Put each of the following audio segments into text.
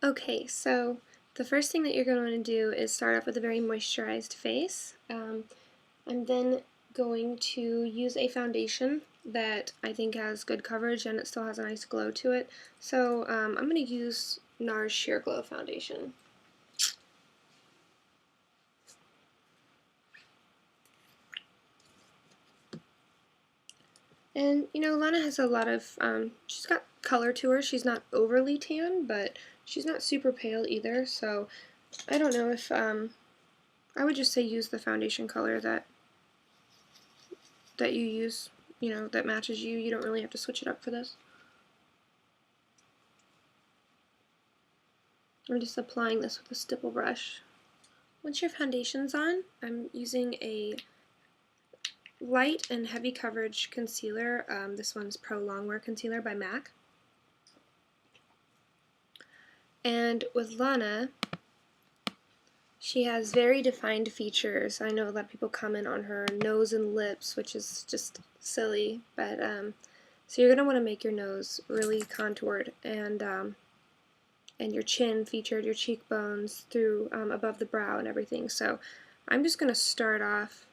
Okay, so the first thing that you're going to want to do is start off with a very moisturized face. I'm then going to use a foundation that I think has good coverage and it still has a nice glow to it. So I'm going to use Nars Sheer Glow Foundation. And you know, Lana has a lot of, she's got color to her. She's not overly tan, but she's not super pale either. So I don't know if, I would just say use the foundation color that you use, you know, that matches you. You don't really have to switch it up for this. I'm just applying this with a stipple brush. Once your foundation's on, I'm using a light and heavy coverage concealer. This one's Pro Longwear Concealer by MAC. And with Lana, she has very defined features. I know a lot of people comment on her nose and lips, which is just silly, but so you're going to want to make your nose really contoured and your chin featured, your cheekbones through above the brow and everything. So I'm just going to start off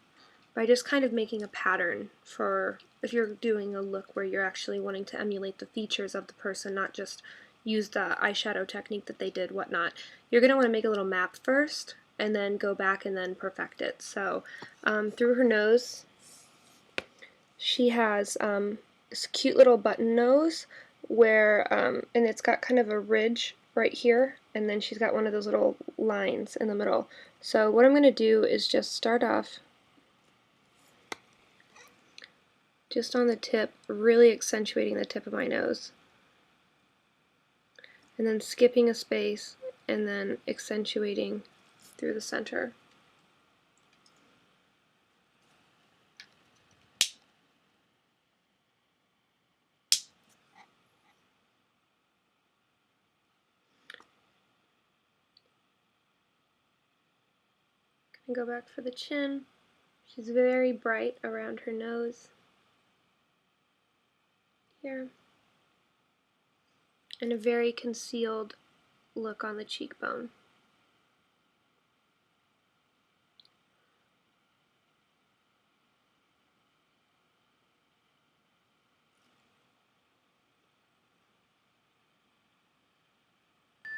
by just kind of making a pattern for if you're doing a look where you're actually wanting to emulate the features of the person, not just use the eyeshadow technique that they did, whatnot. You're going to want to make a little map first and then go back and then perfect it. So through her nose, she has this cute little button nose where, and it's got kind of a ridge right here, and then she's got one of those little lines in the middle. So what I'm going to do is just start off just on the tip, really accentuating the tip of my nose, and then skipping a space, and then accentuating through the center. And go back for the chin. She's very bright around her nose here, and a very concealed look on the cheekbone.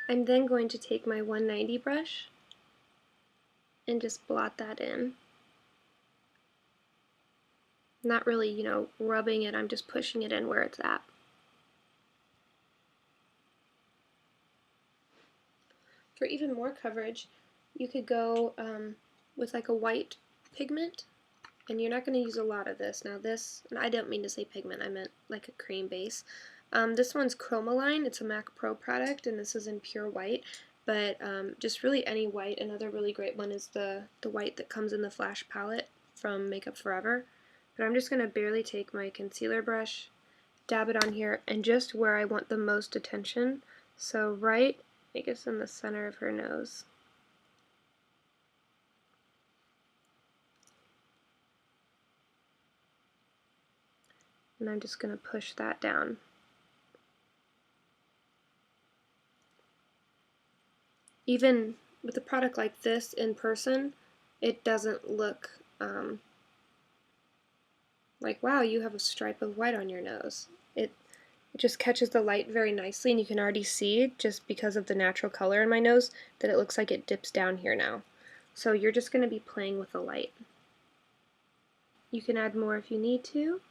I'm then going to take my 190 brush and just blot that in. Not really, you know, rubbing it, I'm just pushing it in where it's at. For even more coverage, you could go with like a white pigment, and you're not going to use a lot of this. Now this, and I don't mean to say pigment, I meant like a cream base. This one's Chromaline, it's a MAC Pro product, and this is in pure white, but just really any white. Another really great one is the white that comes in the Flash palette from Makeup Forever. But I'm just going to barely take my concealer brush, dab it on here, and just where I want the most attention. So right, I guess in the center of her nose. And I'm just going to push that down. Even with a product like this in person, it doesn't look like, wow, you have a stripe of white on your nose. It just catches the light very nicely, and you can already see, just because of the natural color in my nose, that it looks like it dips down here now. So you're just going to be playing with the light. You can add more if you need to.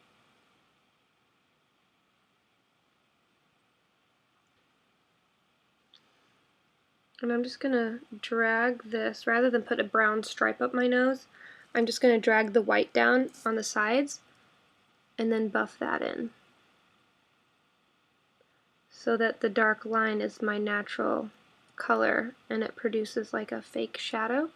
And I'm just going to drag this, rather than put a brown stripe up my nose, I'm just going to drag the white down on the sides and then buff that in, so that the dark line is my natural color and it produces like a fake shadow.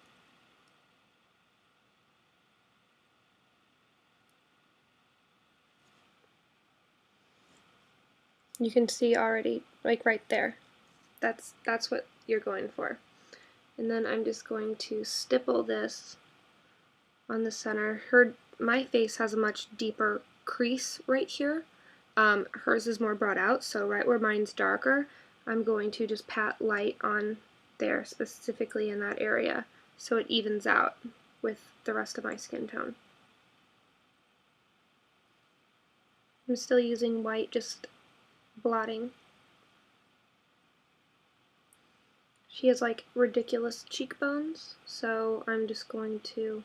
You can see already, like right there, that's what you're going for. And then I'm just going to stipple this on the center. My face has a much deeper crease right here. Hers is more brought out, so right where mine's darker, I'm going to just pat light on there, specifically in that area, so it evens out with the rest of my skin tone. I'm still using white, just blotting. She has like ridiculous cheekbones, so I'm just going to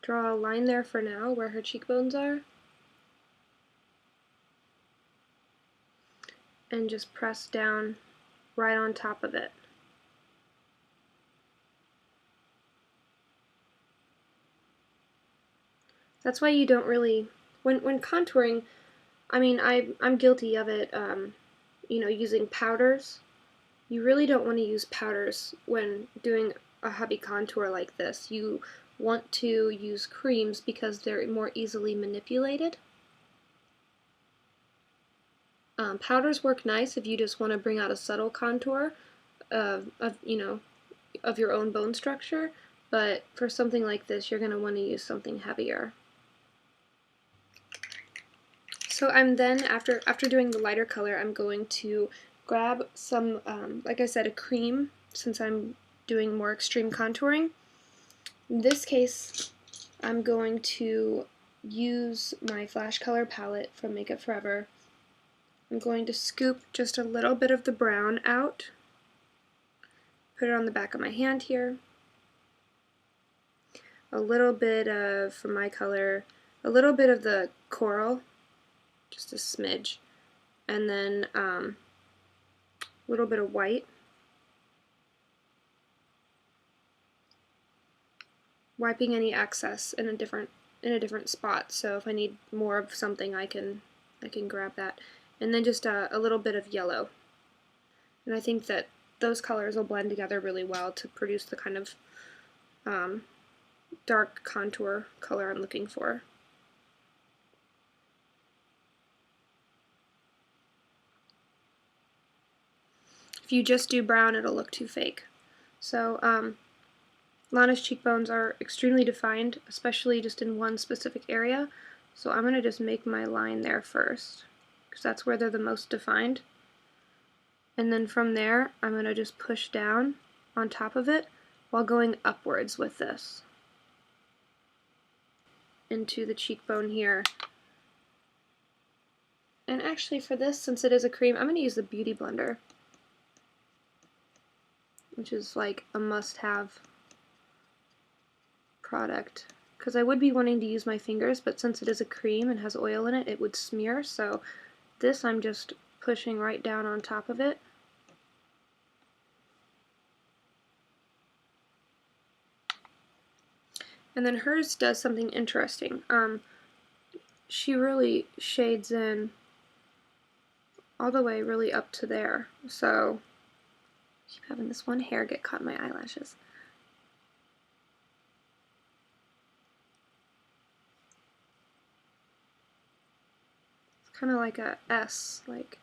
draw a line there for now where her cheekbones are, and just press down right on top of it. That's why you don't really, when contouring, I mean, I'm guilty of it, you know, using powders. You really don't want to use powders when doing a heavy contour like this. You want to use creams because they're more easily manipulated. Powders work nice if you just want to bring out a subtle contour of you know, of your own bone structure, but for something like this, you're going to want to use something heavier. So I'm then, after doing the lighter color, I'm going to grab some, like I said, a cream, since I'm doing more extreme contouring. In this case, I'm going to use my Flash Color palette from Makeup Forever. I'm going to scoop just a little bit of the brown out, put it on the back of my hand here, a little bit of, for my color, a little bit of the coral, just a smidge, and then a little bit of white, wiping any excess in a different spot. So if I need more of something, I can grab that, and then just a little bit of yellow. And I think that those colors will blend together really well to produce the kind of dark contour color I'm looking for. If you just do brown, it'll look too fake. So Lana's cheekbones are extremely defined, especially just in one specific area. So I'm going to just make my line there first, because that's where they're the most defined. And then from there, I'm going to just push down on top of it while going upwards with this into the cheekbone here. And actually for this, since it is a cream, I'm going to use the Beauty Blender, which is like a must-have product, because I would be wanting to use my fingers, but since it is a cream and has oil in it, it would smear, so this I'm just pushing right down on top of it. And then hers does something interesting. She really shades in all the way really up to there, so I keep having this one hair get caught in my eyelashes. It's kind of like a S, like.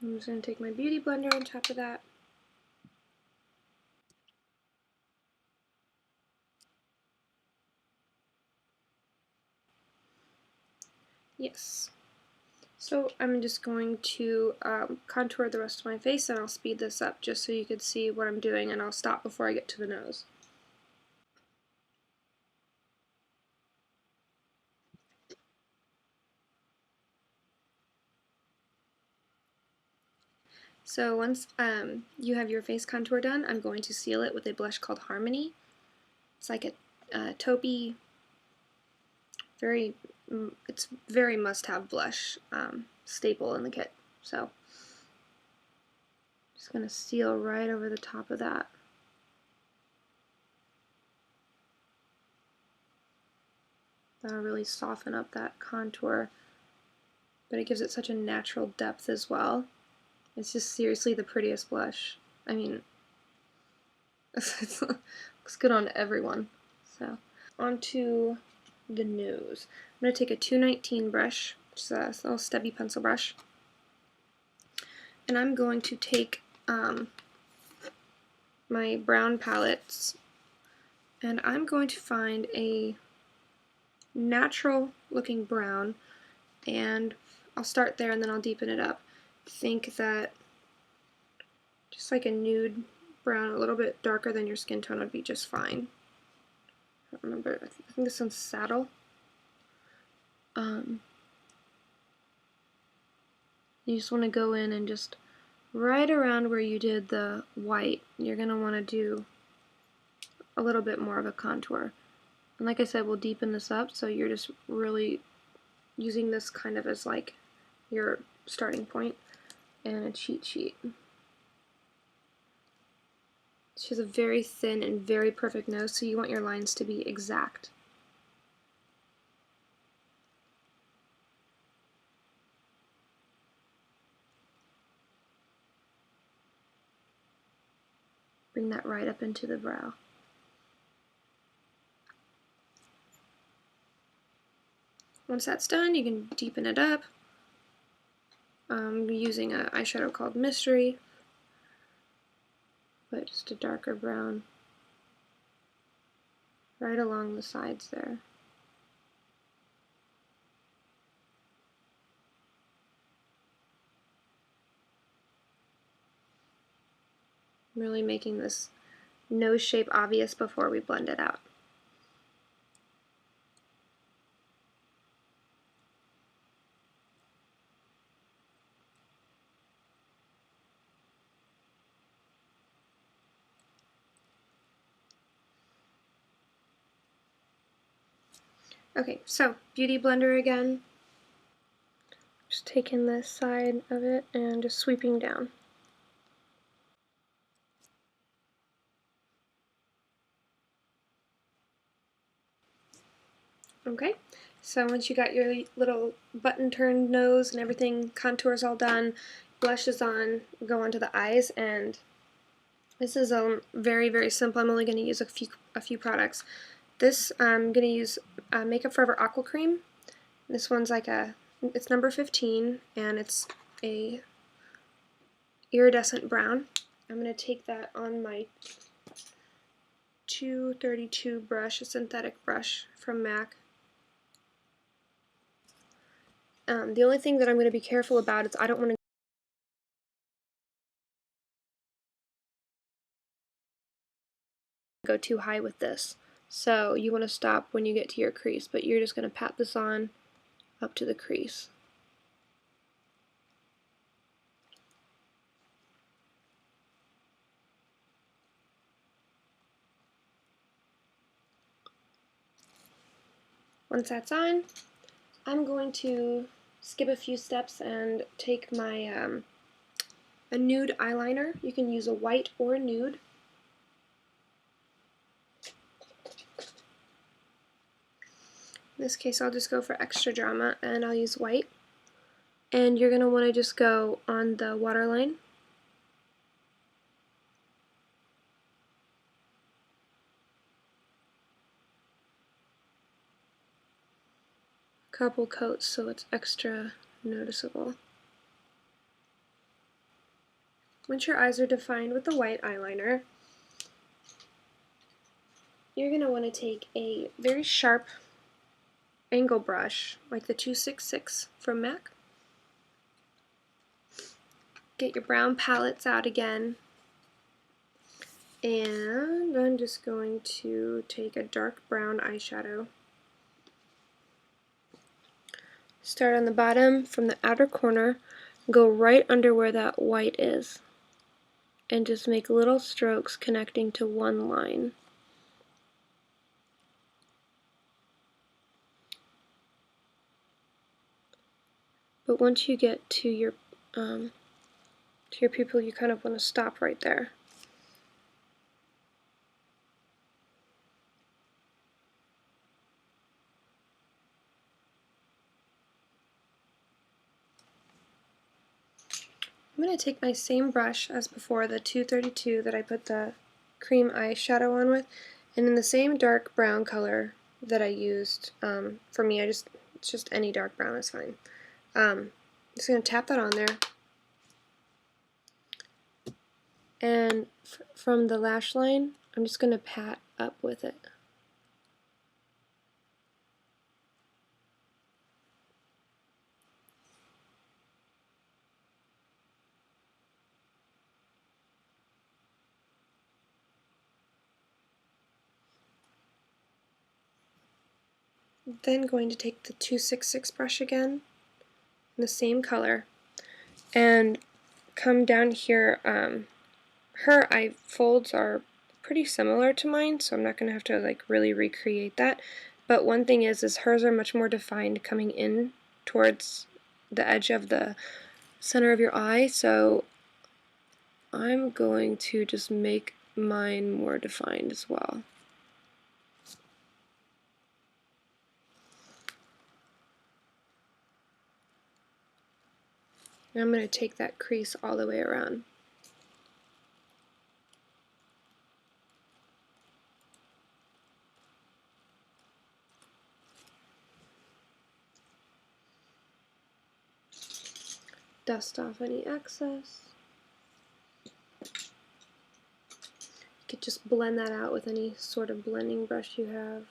I'm just going to take my Beauty Blender on top of that. Yes. So I'm just going to contour the rest of my face, and I'll speed this up just so you can see what I'm doing, and I'll stop before I get to the nose. So once you have your face contour done, I'm going to seal it with a blush called Harmony. It's like a taupey, it's very must-have blush, staple in the kit. So just going to seal right over the top of that. That'll really soften up that contour, but it gives it such a natural depth as well. It's just seriously the prettiest blush. I mean, it looks good on everyone. So, onto the nose. I'm going to take a 219 brush, which is a little stubby pencil brush, and I'm going to take my brown palettes, and I'm going to find a natural looking brown, and I'll start there and then I'll deepen it up. I think that just like a nude brown, a little bit darker than your skin tone would be just fine. I don't remember, I think this one's Saddle. You just want to go in and just right around where you did the white, you're going to want to do a little bit more of a contour. And like I said, we'll deepen this up, so you're just really using this kind of as like your starting point and a cheat sheet. She has a very thin and very perfect nose, so you want your lines to be exact. Bring that right up into the brow. Once that's done, you can deepen it up. I'm using an eyeshadow called Mystery, but just a darker brown right along the sides there. Really making this nose shape obvious before we blend it out. Okay, so Beauty Blender again. Just taking this side of it and just sweeping down. Okay, so once you got your little button turned nose and everything, contours all done, blush is on, go on to the eyes, and this is very, very simple. I'm only going to use a few products. This I'm going to use Makeup Forever Aqua Cream. This one's like it's number 15, and it's a iridescent brown. I'm going to take that on my 232 brush, a synthetic brush from MAC. The only thing that I'm going to be careful about is I don't want to go too high with this. So you want to stop when you get to your crease, but you're just going to pat this on up to the crease. Once that's on, I'm going to skip a few steps and take my a nude eyeliner. You can use a white or a nude. In this case, I'll just go for extra drama and I'll use white. And you're going to want to just go on the waterline. Couple coats so it's extra noticeable. Once your eyes are defined with the white eyeliner, you're going to want to take a very sharp angle brush, like the 266 from MAC. Get your brown palettes out again, and I'm just going to take a dark brown eyeshadow. Start on the bottom from the outer corner, go right under where that white is, and just make little strokes connecting to one line. But once you get to your pupil, you kind of want to stop right there. I'm going to take my same brush as before, the 232 that I put the cream eyeshadow on with, and in the same dark brown color that I used, for me, it's just any dark brown is fine. Just going to tap that on there, and from the lash line, I'm just going to pat up with it. Then going to take the 266 brush again, in the same color, and come down here. Her eye folds are pretty similar to mine, so I'm not going to have to like really recreate that. But one thing is hers are much more defined coming in towards the edge of the center of your eye, so I'm going to just make mine more defined as well. And I'm going to take that crease all the way around. Dust off any excess. You could just blend that out with any sort of blending brush you have.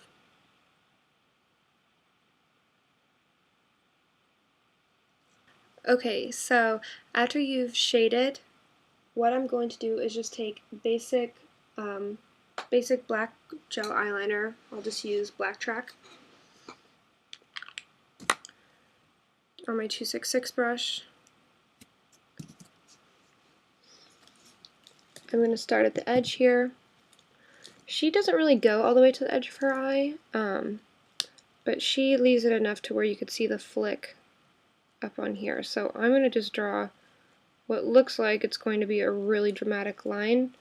Okay, so after you've shaded, what I'm going to do is just take basic black gel eyeliner. I'll just use Blacktrack on my 266 brush. I'm going to start at the edge here. She doesn't really go all the way to the edge of her eye, but she leaves it enough to where you could see the flick up on here. So I'm going to just draw what looks like it's going to be a really dramatic line,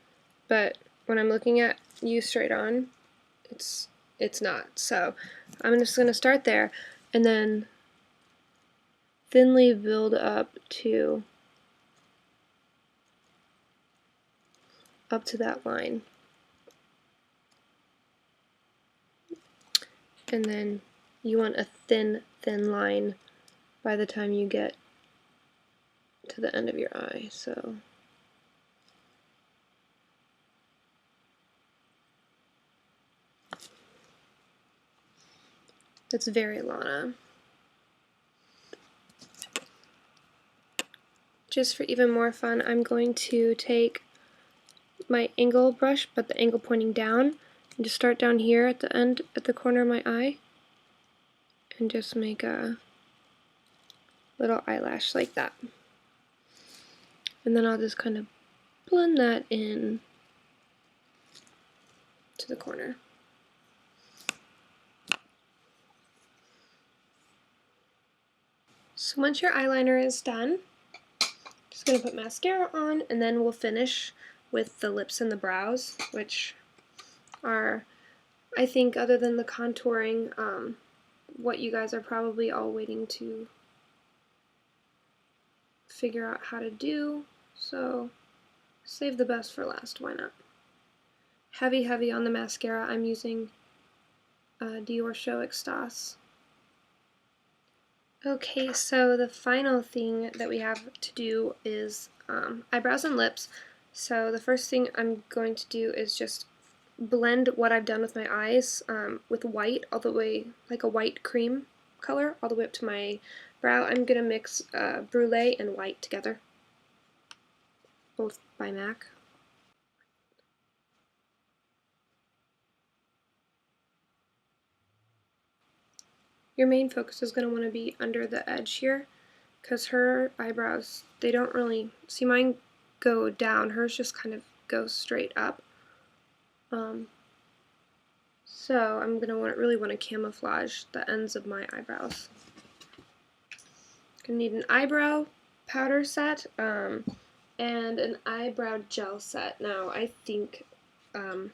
but when I'm looking at you straight on, it's not. So I'm just going to start there and then thinly build up to that line. And then you want a thin line by the time you get to the end of your eye. So that's very Lana. Just for even more fun, I'm going to take my angle brush, but the angle pointing down, and just start down here at the end, at the corner of my eye, and just make a little eyelash like that. And then I'll just kind of blend that in to the corner. So once your eyeliner is done, just going to put mascara on, and then we'll finish with the lips and the brows, which are, I think, other than the contouring, what you guys are probably all waiting to figure out how to do. So save the best for last, why not? Heavy on the mascara. I'm using Dior Show Extase. Okay, so the final thing that we have to do is eyebrows and lips. So the first thing I'm going to do is just blend what I've done with my eyes with white all the way, like a white cream color, all the way up to my brow. I'm going to mix Brulee and white together, both by MAC. Your main focus is going to want to be under the edge here, because her eyebrows, they don't really, see mine go down, hers just kind of go straight up. So I'm going to really want to camouflage the ends of my eyebrows. Going to need an eyebrow powder set and an eyebrow gel set. Now I think what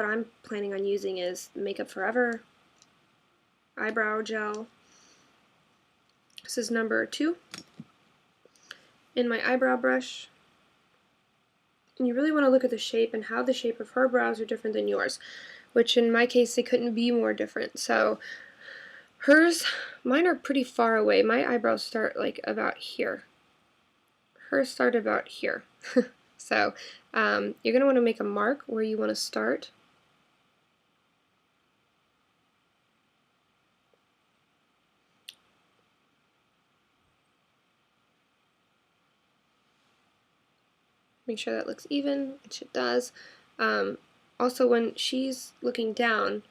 I'm planning on using is Makeup Forever eyebrow gel. This is number 2 in my eyebrow brush. And you really want to look at the shape and how the shape of her brows are different than yours, which in my case they couldn't be more different. So mine are pretty far away. My eyebrows start like about here. Hers start about here. So you're going to want to make a mark where you want to start. Make sure that looks even, which it does. Also, when she's looking down,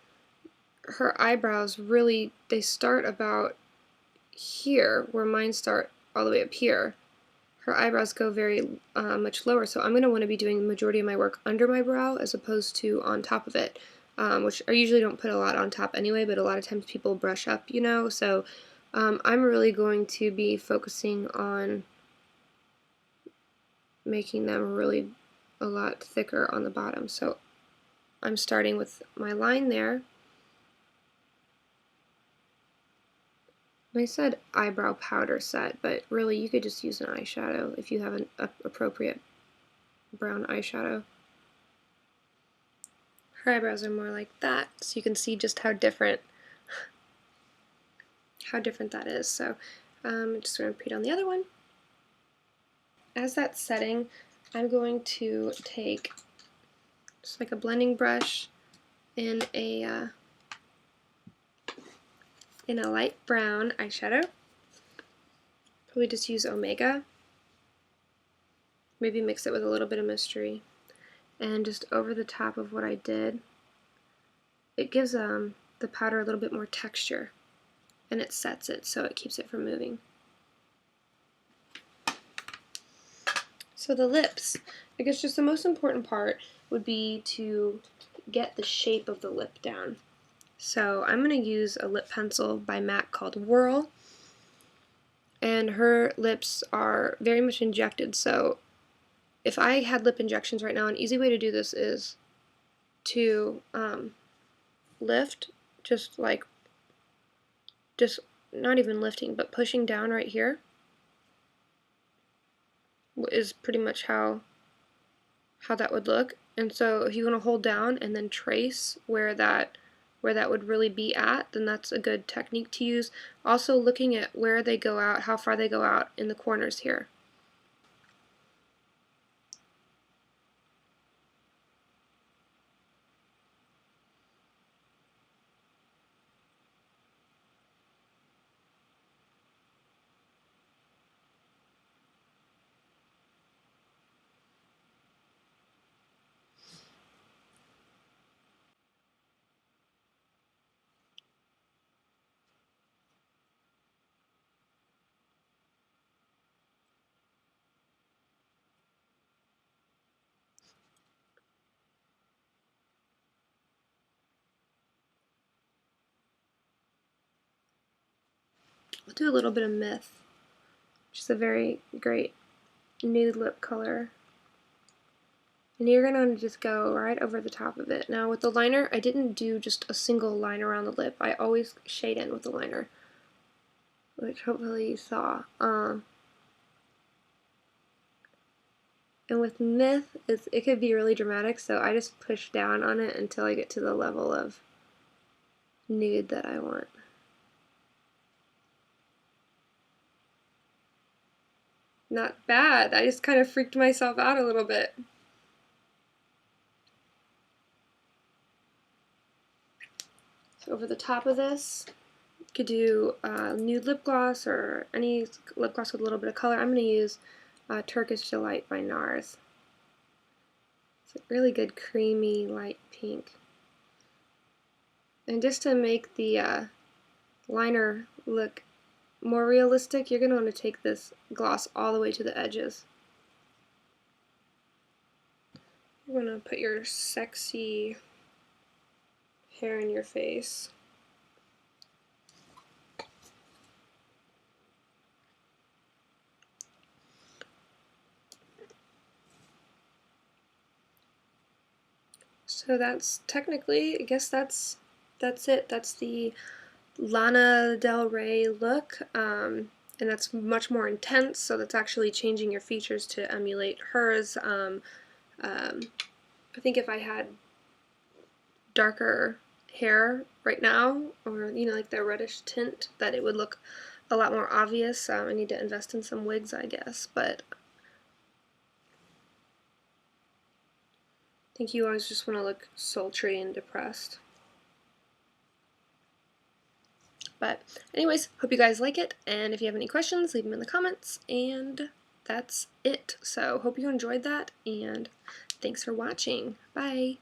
her eyebrows really, they start about here, where mine start all the way up here. Her eyebrows go very much lower, so I'm going to want to be doing the majority of my work under my brow as opposed to on top of it, which I usually don't put a lot on top anyway, but a lot of times people brush up, you know, so I'm really going to be focusing on making them really a lot thicker on the bottom. So I'm starting with my line there. I said eyebrow powder set, but really you could just use an eyeshadow if you have an appropriate brown eyeshadow. Her eyebrows are more like that, so you can see just how different that is. So I'm just going to repeat on the other one. As that's setting, I'm going to take just like a blending brush in a light brown eyeshadow. Probably just use Omega. Maybe mix it with a little bit of Mystery. And just over the top of what I did, it gives the powder a little bit more texture, and it sets it so it keeps it from moving. So the lips, I guess just the most important part would be to get the shape of the lip down. So I'm going to use a lip pencil by MAC called Whirl, and her lips are very much injected, so if I had lip injections right now, an easy way to do this is to lift, just not even lifting, but pushing down right here is pretty much how that would look. And so if you want to hold down and then trace where that would really be at, then that's a good technique to use. Also looking at where they go out, how far they go out in the corners here. I'll do a little bit of Myth, which is a very great nude lip color. And you're going to just go right over the top of it. Now with the liner, I didn't do just a single line around the lip. I always shade in with the liner, which hopefully you saw. And with Myth, it could be really dramatic, so I just push down on it until I get to the level of nude that I want. Not bad. I just kind of freaked myself out a little bit. So over the top of this, you could do nude lip gloss or any lip gloss with a little bit of color. I'm going to use Turkish Delight by Nars. It's a really good creamy light pink. And just to make the liner look more realistic, you're going to want to take this gloss all the way to the edges. You're going to put your sexy hair in your face. So that's technically, I guess that's it. That's the Lana Del Rey look, and that's much more intense, so that's actually changing your features to emulate hers. I think if I had darker hair right now, or like the reddish tint, that it would look a lot more obvious. I need to invest in some wigs, I guess, but I think you always just want to look sultry and depressed. But anyways, hope you guys like it, and if you have any questions, leave them in the comments, and that's it. So hope you enjoyed that, and thanks for watching. Bye!